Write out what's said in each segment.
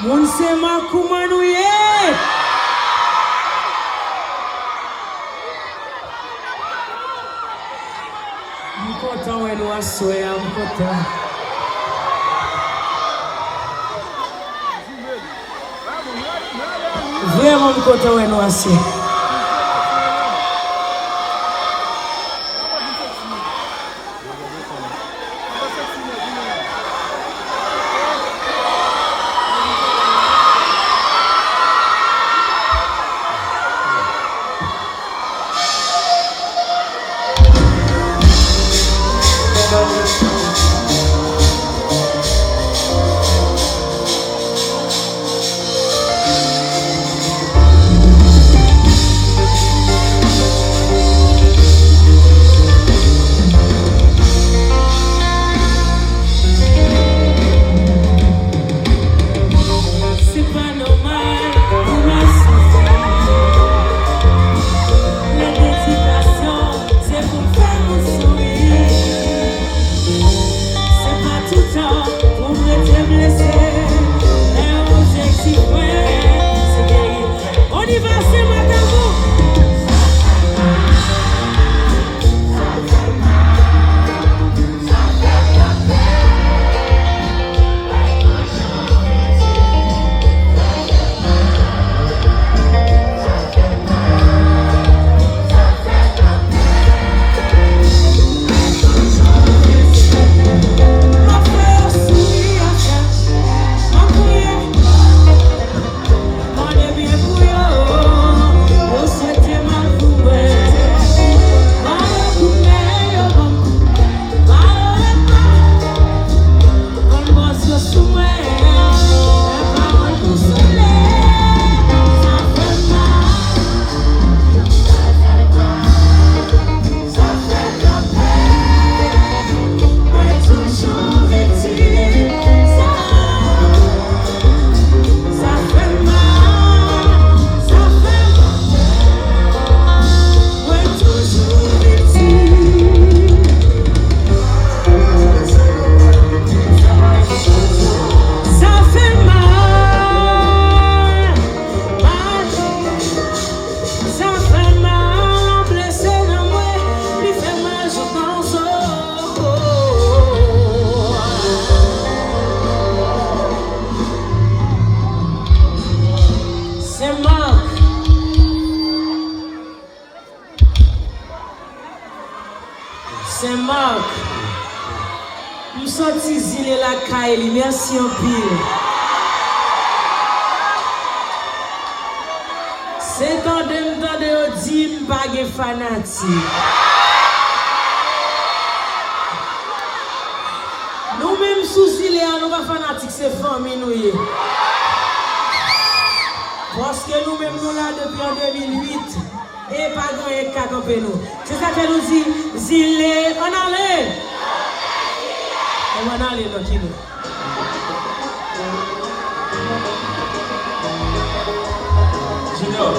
Moun se makoumanouye. Je suis content de nous asseoir, je suis content. Vraiment content de nous asseoir. Saint-Marc, nous sommes ici la caille, merci en pile. C'est en même temps de dire pas de fanatique. Nous-mêmes sous Ziléa, nous pas fanatiques, c'est famille nous. Parce que nous-mêmes nous là depuis en 2008 et pas grand qu'à camper nous. C'est ça que nous dit Zilé, on allait. On va aller dans qui nous. Junior.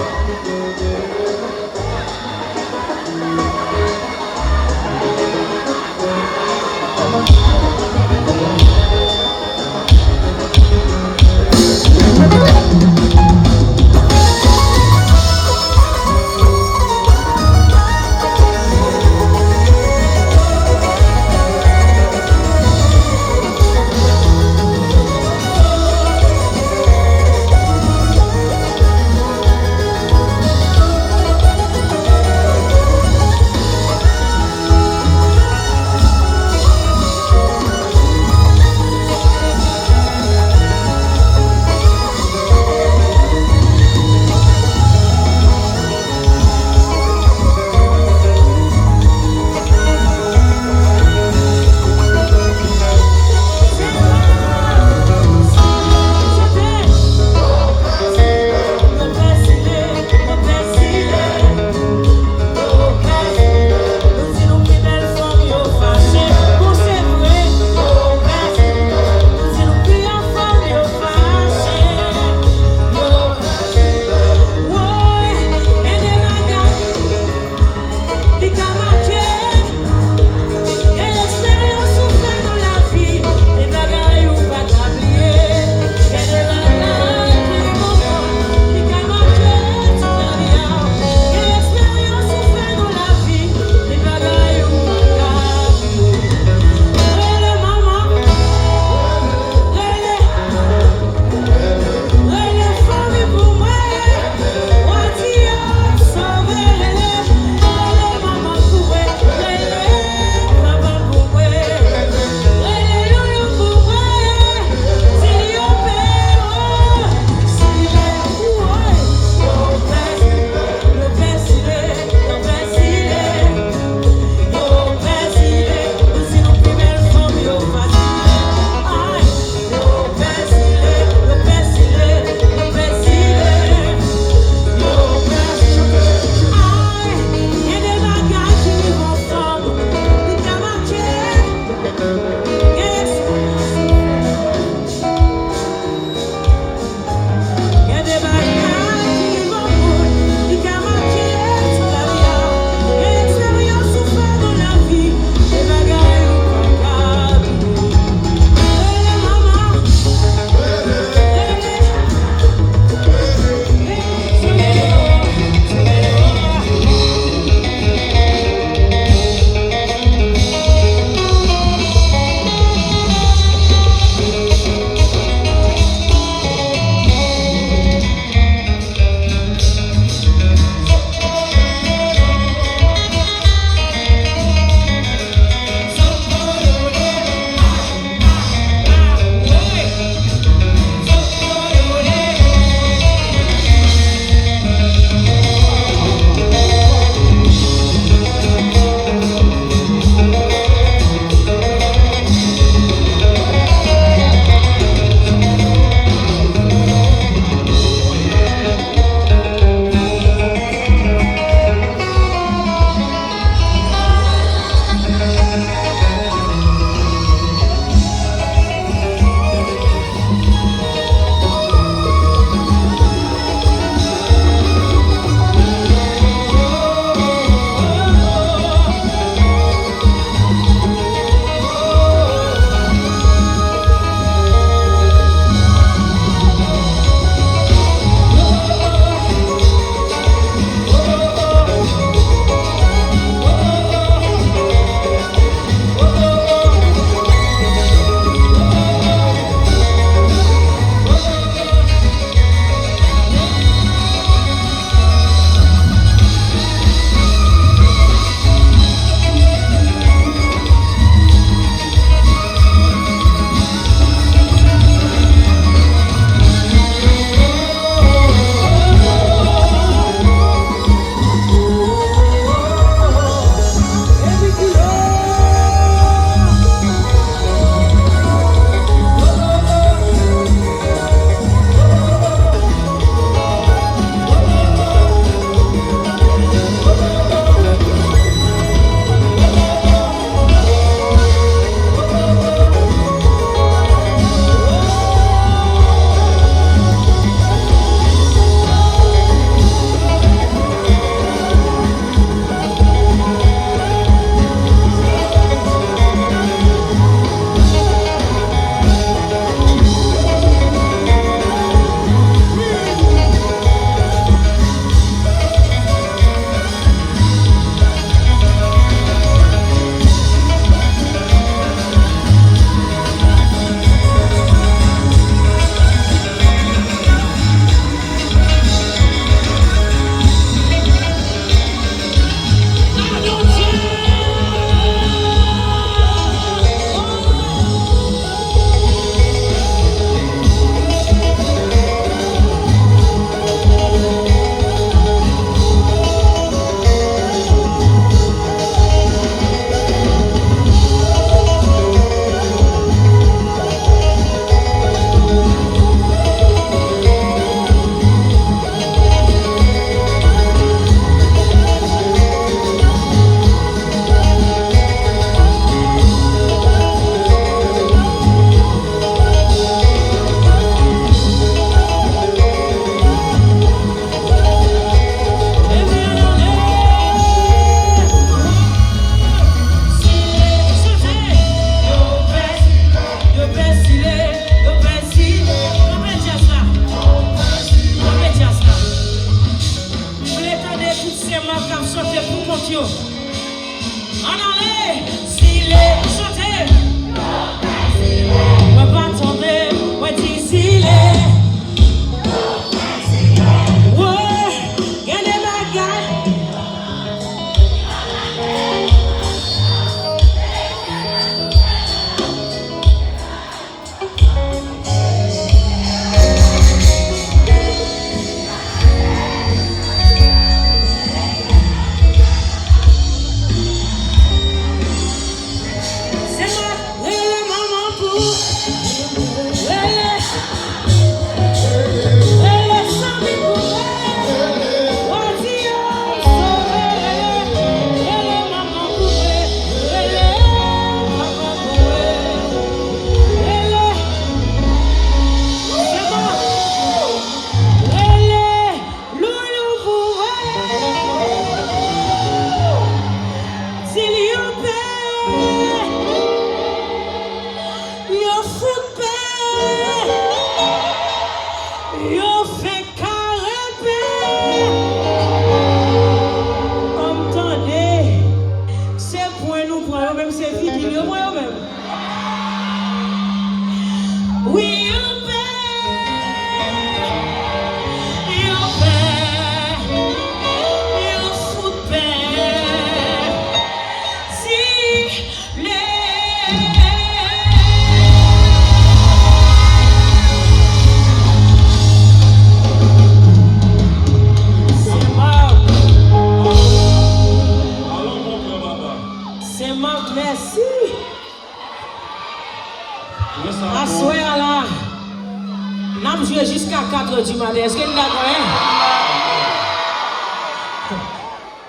a joué jusqu'à 4h du matin. Est-ce que vous êtes d'accord?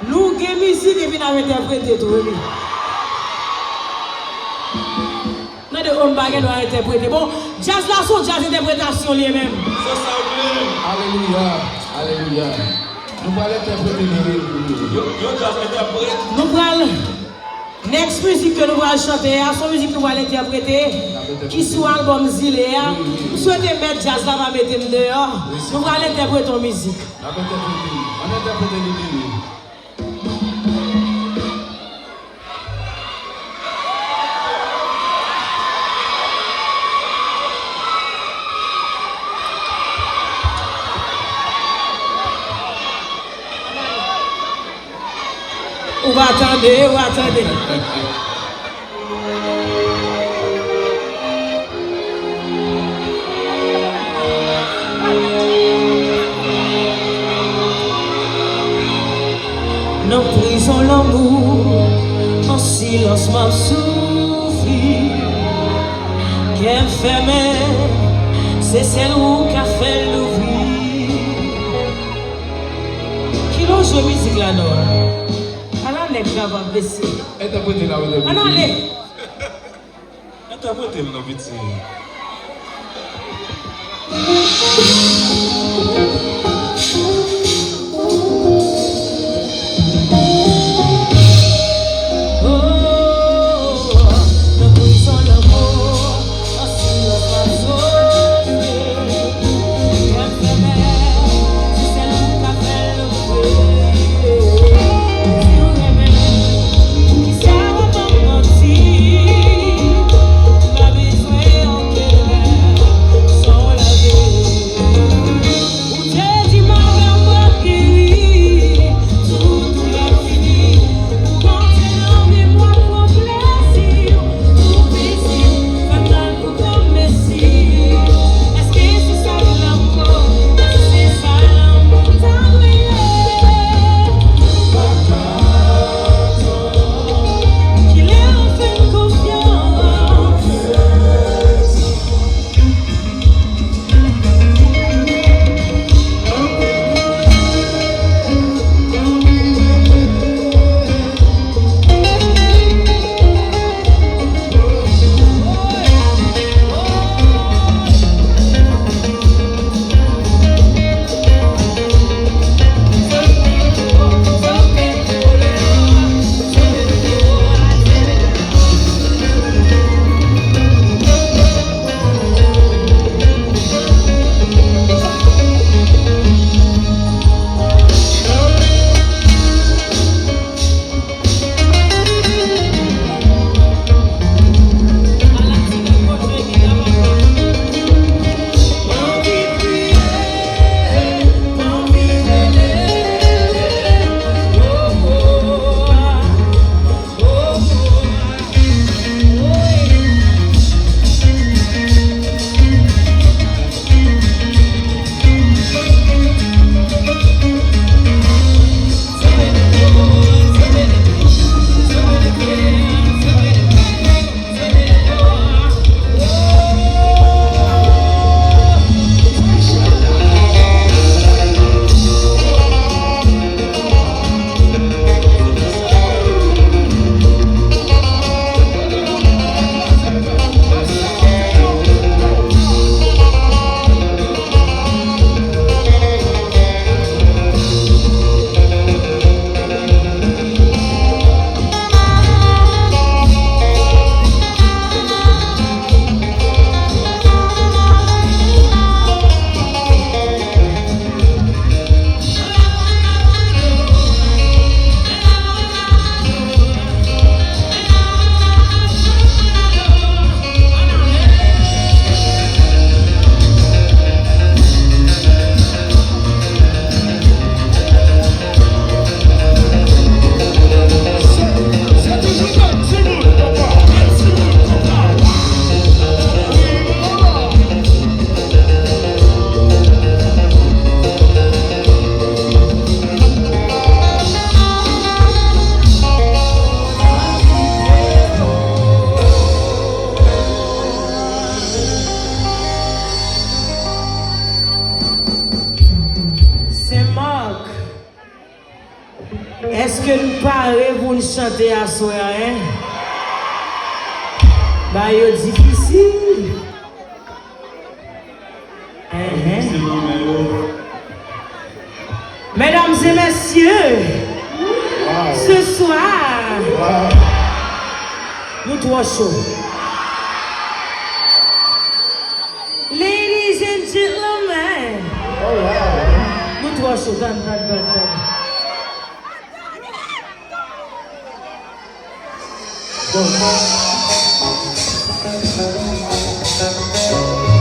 Nous avons musique et puis nous avons interprété tout. Nous avons interprété. Bon, jazz là, son jazz interprétation lui-même. Ça s'appelle. Alléluia. Alléluia. Nous allons interpréter. Nous allons. Next musique que nous allons chanter, son musique que nous allons interpréter, qui soit l'album Zilea. Vous souhaitez mettre jazz là, va mettre dehors. Nous allons interpréter ton musique. On interprète l'idée. On va attendre, on va attendre. Nous prisons l'amour, en silence m'a souffri. Qu'elle fermait, c'est celle où qu'a fait l'ouvrir. Qui l'ont joué musique là, non? Alors, les gars vont baisser. Interprétez la voix de Alors, allez. Interprétez mon petit. Okay. que nous parlons pour nous chanter à soi, hein? Bah, c'est difficile. Mesdames et messieurs, ce soir, nous trois chauds. Ladies and gentlemen, nous trois chauds. Chaque jour,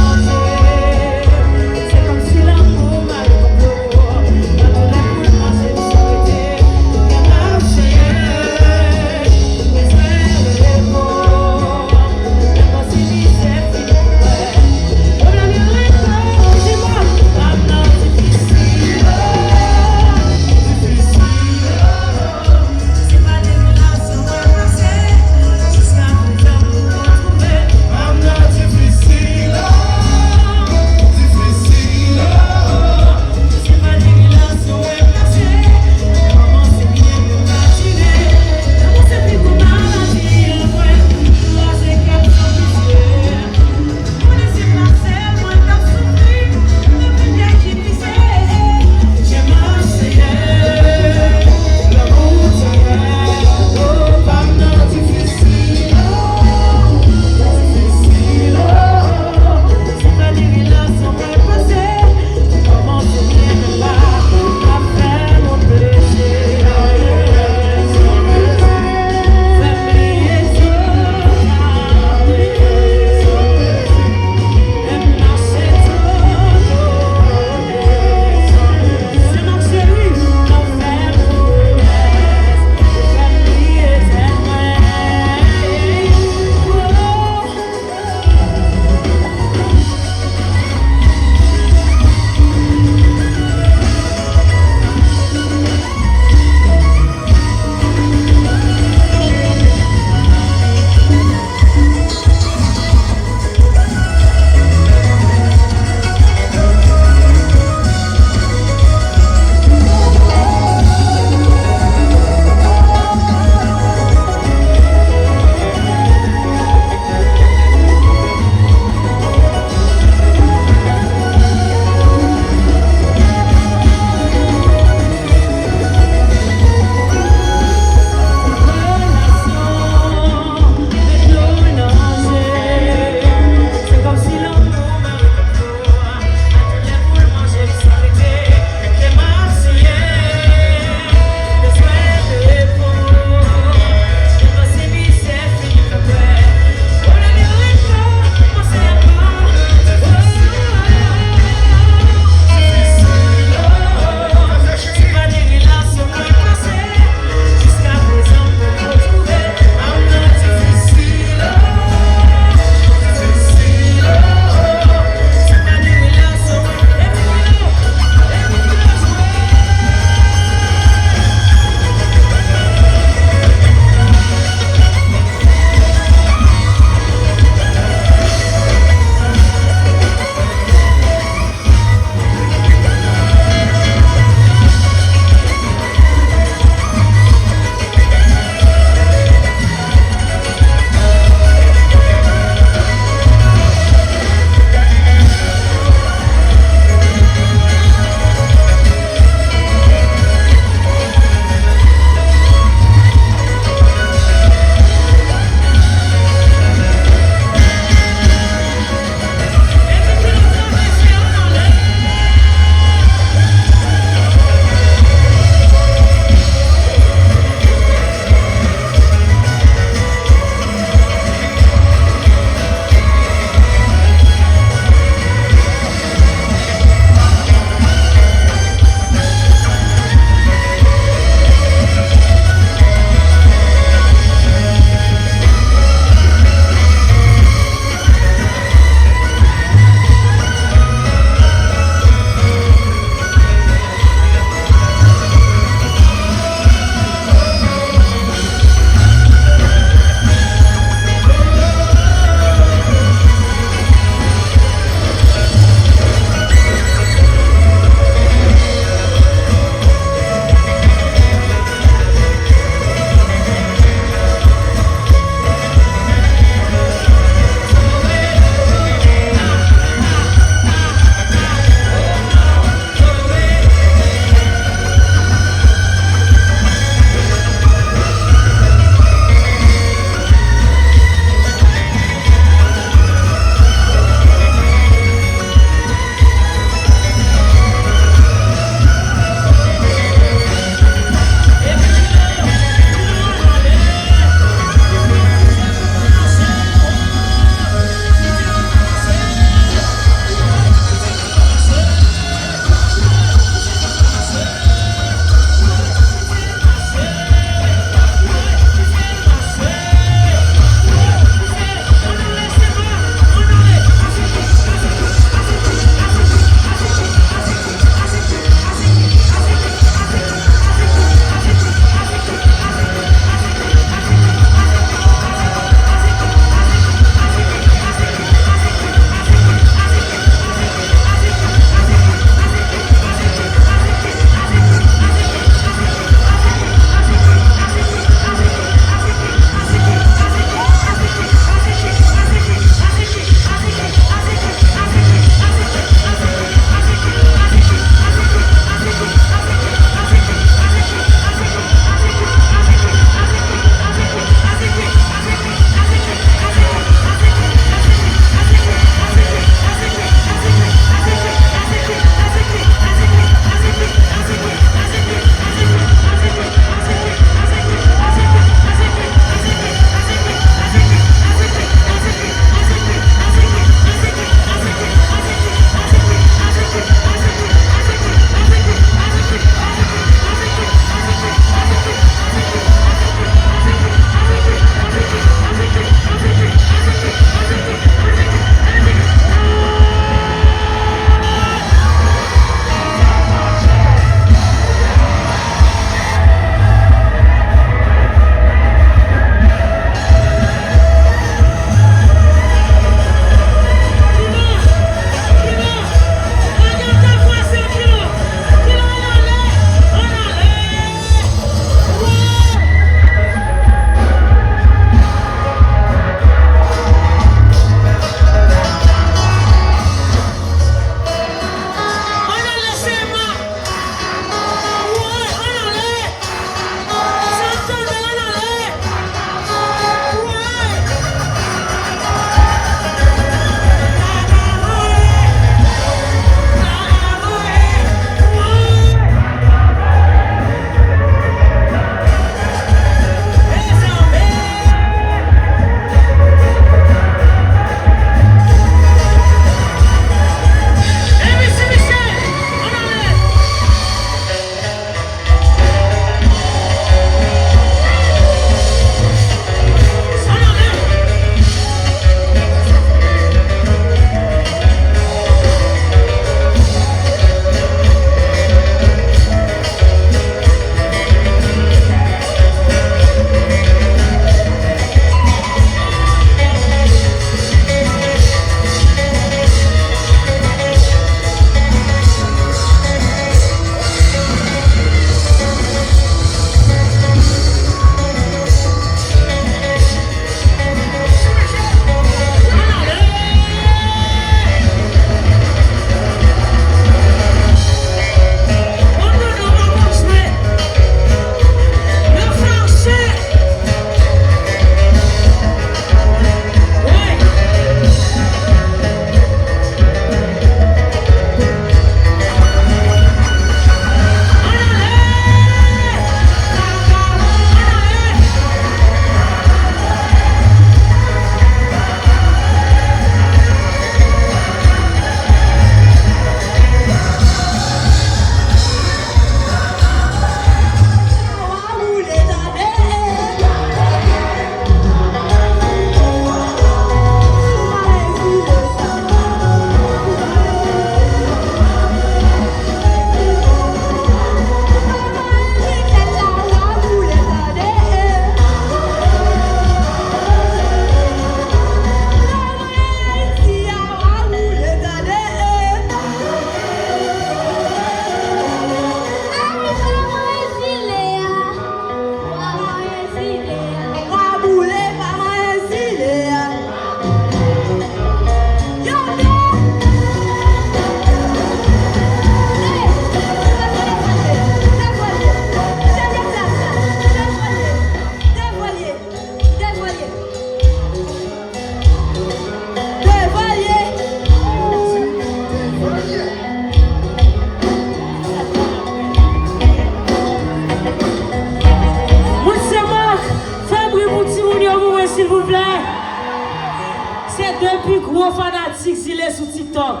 gros fanatique, s'il est sous TikTok.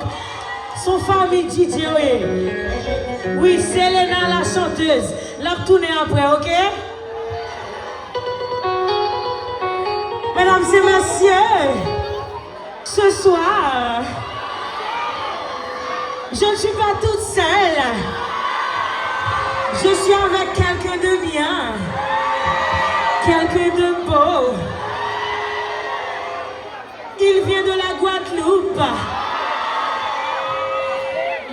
Son famille DJ, oui, Selena la chanteuse. L'a tourné après, ok? Mesdames et messieurs, ce soir, je ne suis pas toute seule. Je suis avec quelqu'un de bien, quelqu'un de beau. Il vient de la Guadeloupe,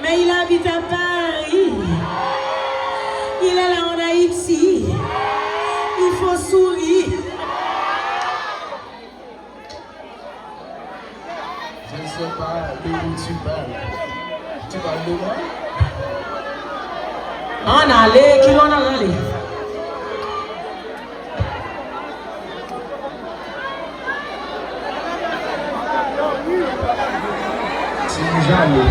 mais il habite à Paris. Il est là en Haïti. Il faut sourire. Je ne sais pas d'où tu parles. Tu parles de moi? On allait, qui l'on a allé? C'est jamais.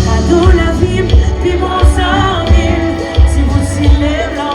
Cadeau la vie, puis mon sang, si vous s'y lève là.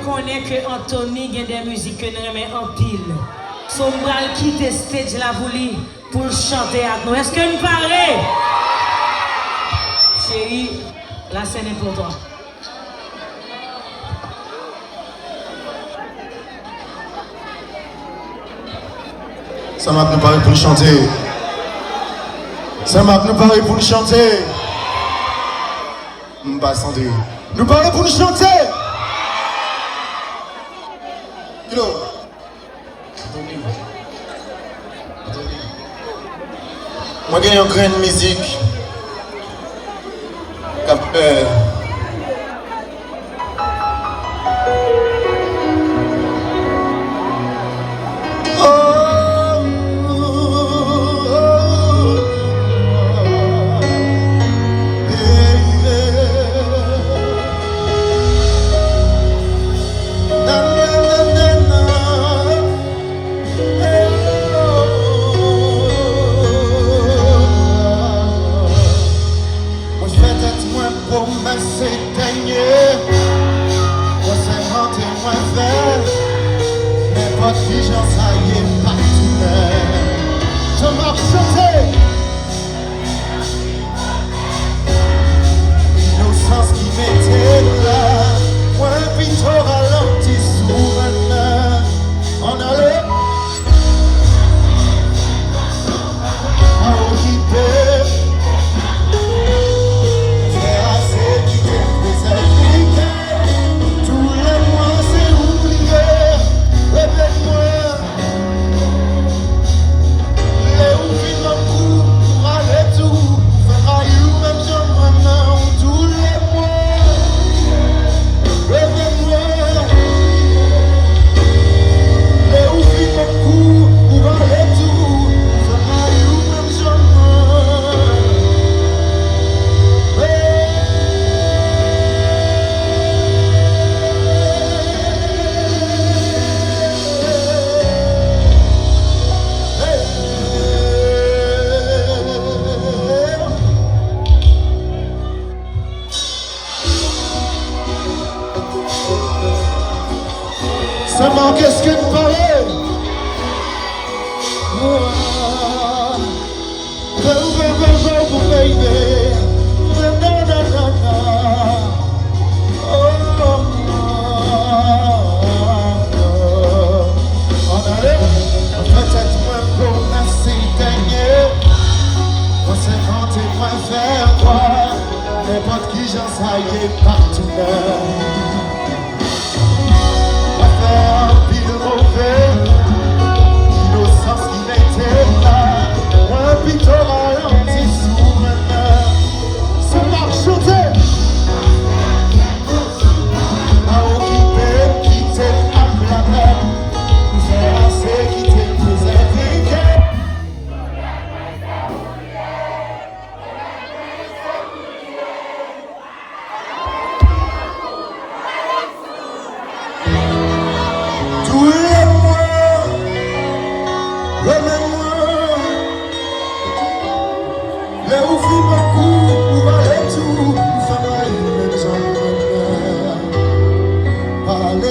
connaît que Anthony a des musiques que nous aimons en pile. Son bral quitte stage la pour chanter avec nous. Est-ce que nous parlons? Chérie, la scène est pour toi. Ça m'a préparé pour le chanter. Ça m'a préparé pour le chanter. M'pas santé. Nous parlons pour le chanter. Kilo. Moi j'ai une grande musique. Qu'est-ce que vous parlez? Peut-être moins pour assez gagner. Moi c'est quand t'es moins vers toi. N'importe qui j'en sais partout là. L'innocence qui m'était là, un piton ralenti sous ma main. C'est par chanter. À occuper, quitter à la mer. C'est assez quitter les Africains.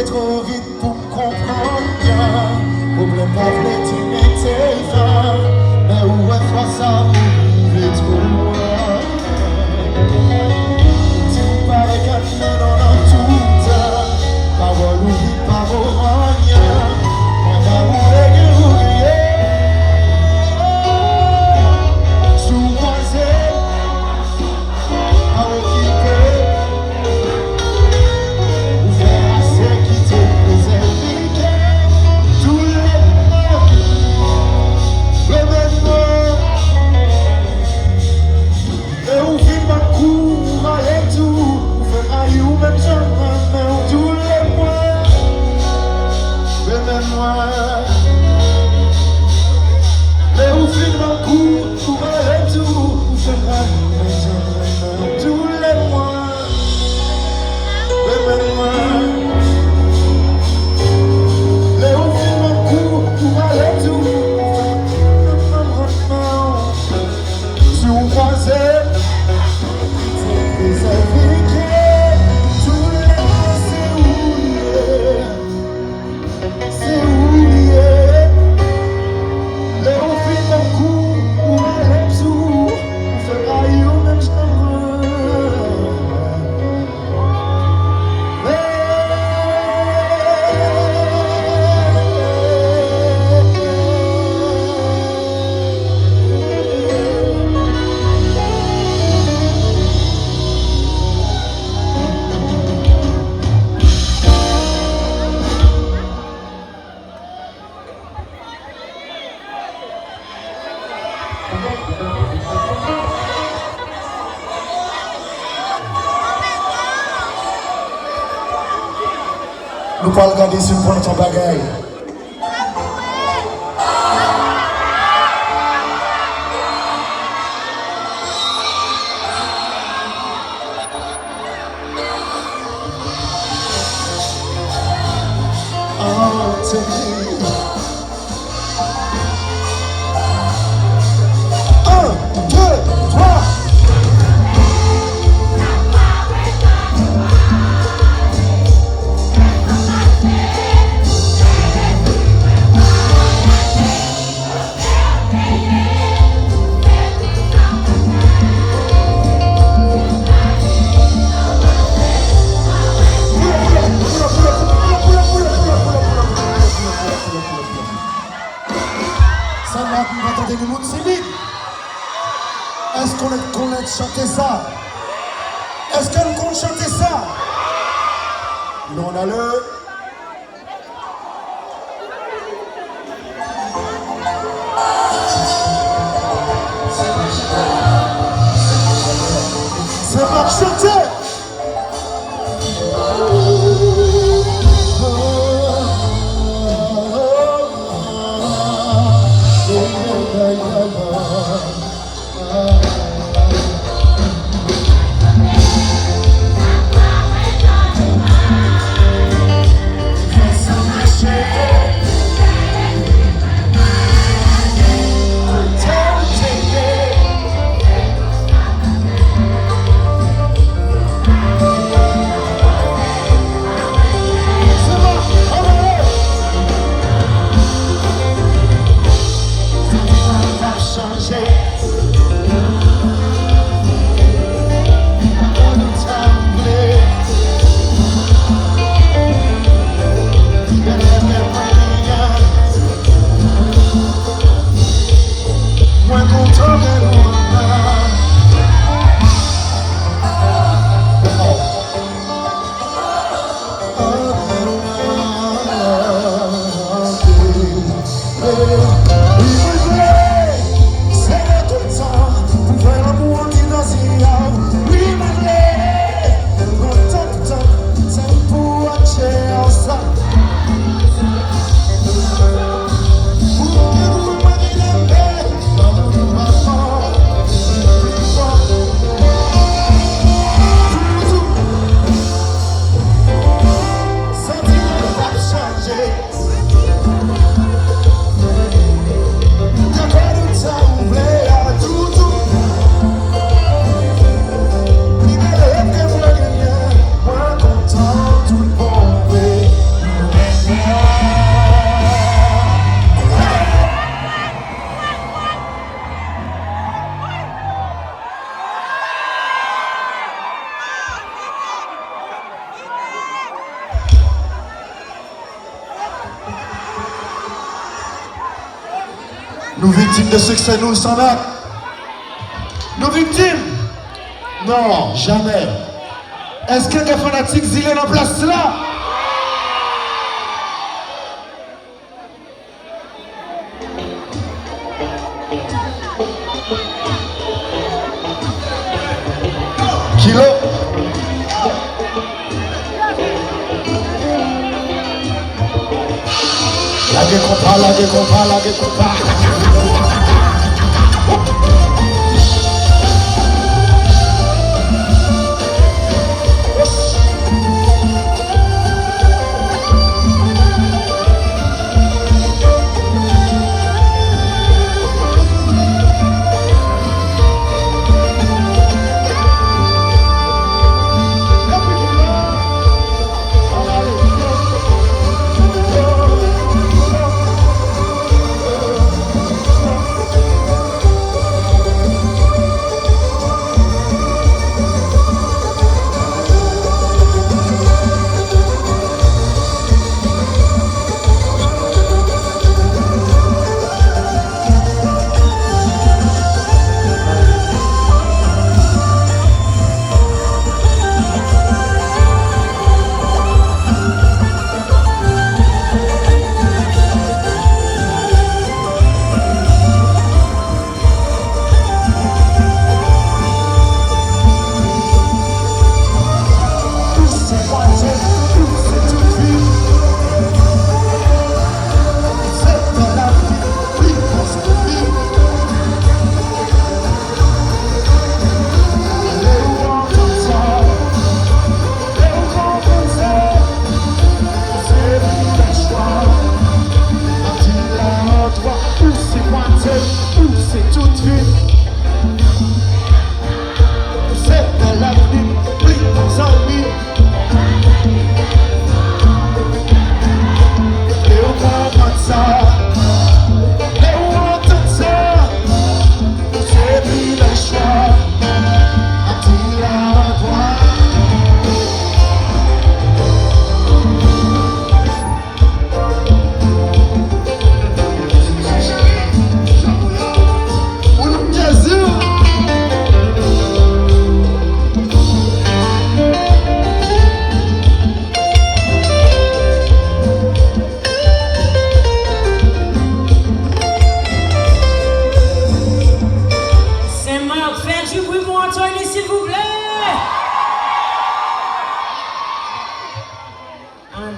Trop vite pour comprendre bien. Problème pas vrai, tu m'étais fin. Mais où est face à vous, il est trop loin. Tu me parais qu'à nous dans tout temps. Parole oublie, parole rien. On va oublier. Sous moi, c'est à occuper. Tout le monde Nous pas regarder si nous prenons ton bagage. Est-ce qu'on connaît chanter ça? Est-ce que nous connaissons chanter ça? Non, on a le... C'est pas chanter! Nous victimes de succès, nous s'en va. Nous victimes? Non, jamais. Est-ce qu'il y a des fanatiques zilés en place là? Kilo? Laguez compas.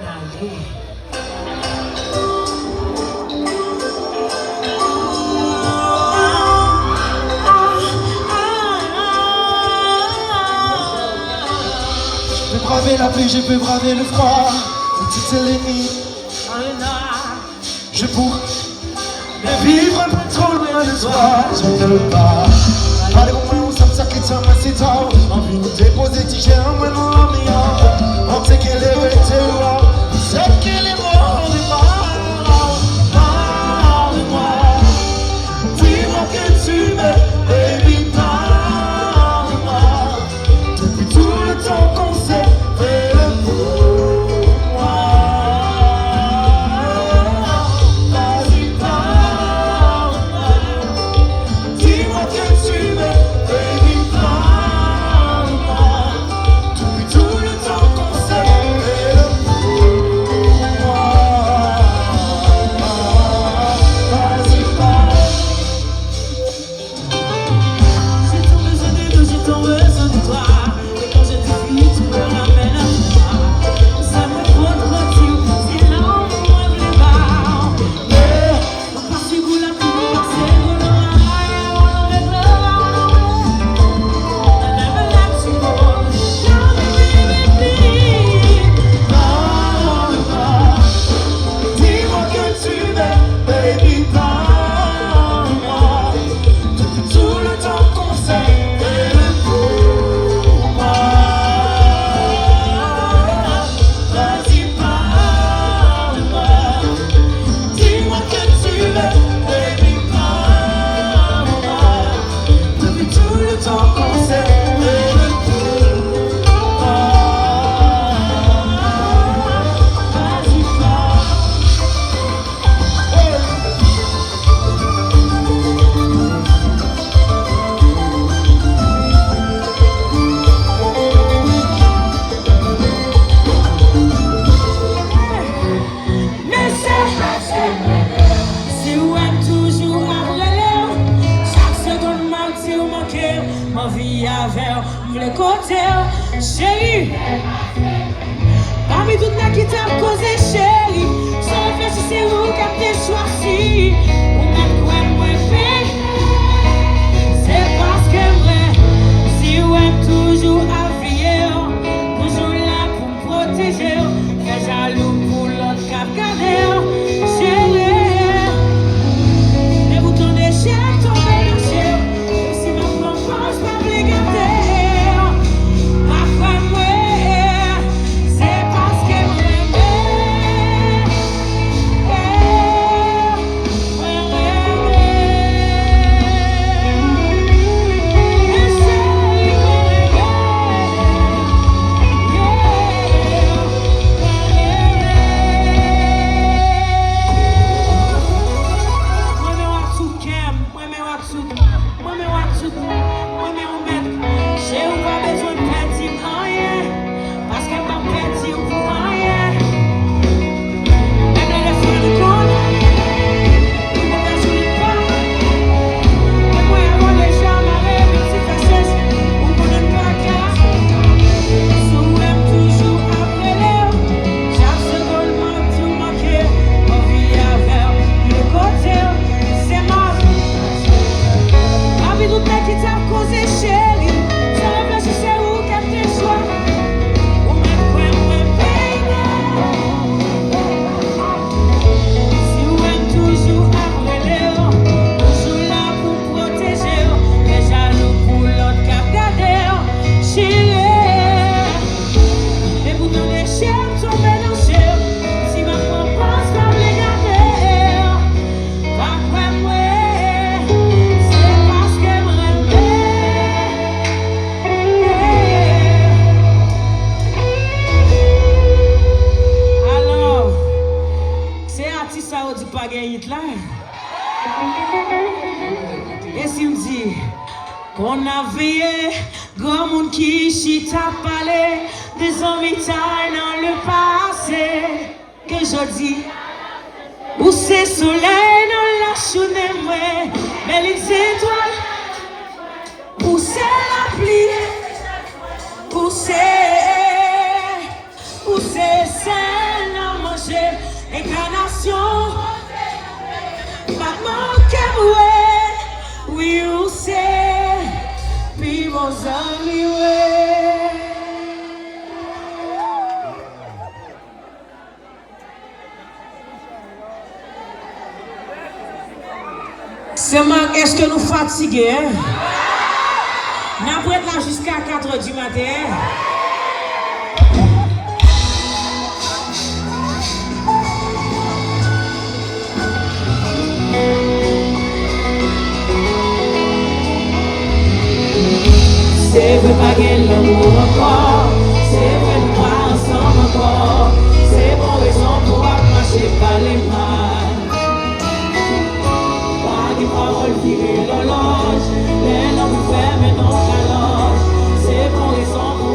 aller. Je peux braver la pluie, je peux braver le froid, toutes les nuits. Je pourrais vivre un peu trop loin de toi, je ne veux pas. Allez, au moins, on s'en sort qui t'en met si tard. Envie de déposer, tu gères, moi, non, l'ambiance. On sait qu'elle est restée là, on sait qu'elle est morte, parle-moi. Dis-moi que tu m'aimes, baby, parle-moi. Depuis tout le temps qu'on s'est fait pour moi. Vas-y, parle-moi. Dis-moi que tu m'aimes, baby, parle-moi. Depuis tout le temps qu'on s'est fait pour moi. Vas-y, parle-moi. J'ai tant besoin de nous, j'ai tant besoin de toi. Et quand je te fuis, tu me ramènes à moi. Ça me prend trop de temps, c'est là où moi je les bats. On passe du goût là, tout le monde c'est goût là. On en met là, on never let you go. Love me, baby. Parle-moi. Dis-moi que tu m'aimes, baby, parle-moi. Depuis tout le temps qu'on s'est fait pour moi. Vas-y, parle-moi. Dis-moi que tu m'aimes, baby, parle-moi. Depuis tout le temps qu'on s'est fait pour moi. Vas-y, parle-moi. Mais c'est si ou aime toujours après l'air. Chaque seconde m'a dit ou manqué. Ma vie avec le côté chérie. Parmi toutes les qui t'ont causé chérie. Sans réfléchir c'est vous qui avez choisi. Ou même quoi moi fait. C'est parce que vrai. Si ou aime toujours après. Toujours là pour me protéger. Très jaloux pour l'autre cap garder. Chérie. Mais vous tournez cher, tombez dans cher. Si ma propose pas me les garder. Après moi, c'est parce que Et si on dit qu'on a veillé, grand monde qui chita parlé, des hommes dans le passé, que je dis, où c'est soleil dans la journée, mais les étoiles, où c'est la pluie, où c'est Saint Incarnation, maman qu'aime, oui, on sait, puis mon ami, ouais. C'est Marc, est-ce que nous fatigués? Hein? Nous être là jusqu'à 4 h du matin. C'est vrai pas gagner l'amour encore. C'est vrai nous pas ensemble encore. C'est bon raison pour marcher par les mains. Pas des paroles virées l'horloge. Les langues fermes et non caloche. C'est bon raison pour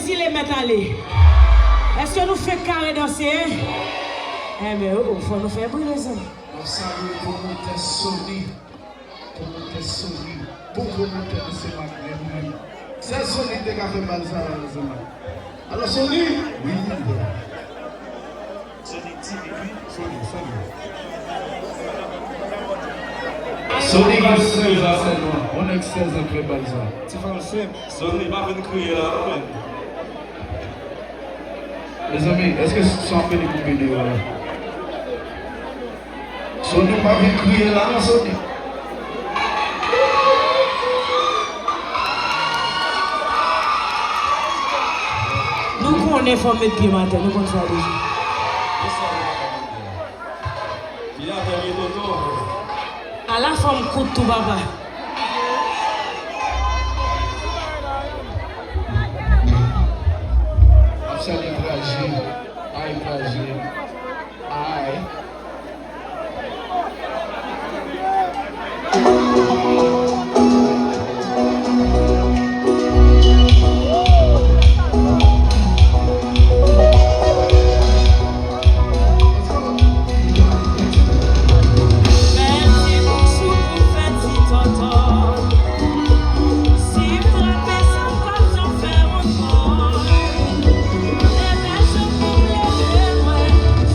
si les mettre aller. Est-ce que nous faisons carré danser? Eh bien, il faut nous faire brûler ça. On salue pour nous tes solides. Pour nous tes solides. Pour nous tes de ces magrets. C'est solide qui a fait mal ça. Alors solide? Oui. Solide TV, oui. Solide va 16 ans, c'est loin. On est 16 ans très bal ça. Tu fais le simple. Solide va venir crier là. Les amis, est-ce que ce sont un peu des coupés de là? Solide va venir crier là, non, Solide? Nous connaissons mettre pied matin, nous connaissons ça. À la femme coûte tout papa. Salut fragile, aïe fragile, aïe.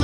So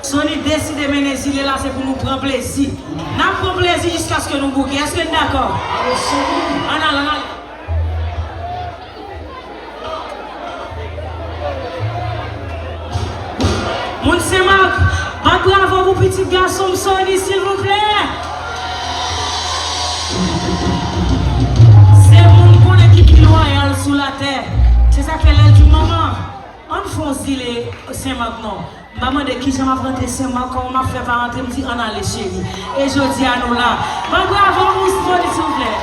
Sony décide de mener s'il est là, c'est pour nous prendre plaisir. Nous prenons plaisir jusqu'à ce que nous bouquons. Est-ce que vous êtes d'accord? Moun Saint-Marc, bravo pour petit garçon Sony, s'il vous plaît. C'est mon pour l'équipe loyale sous la terre. C'est ça qu'elle a dit, maman. On fonce les Saint-Marc, non. Maman de qui je m'a rentré Saint-Marc, quand on m'a fait rentrer, me dit on a les chéris. Et je dis à nous là, bravo, Sony, s'il vous plaît.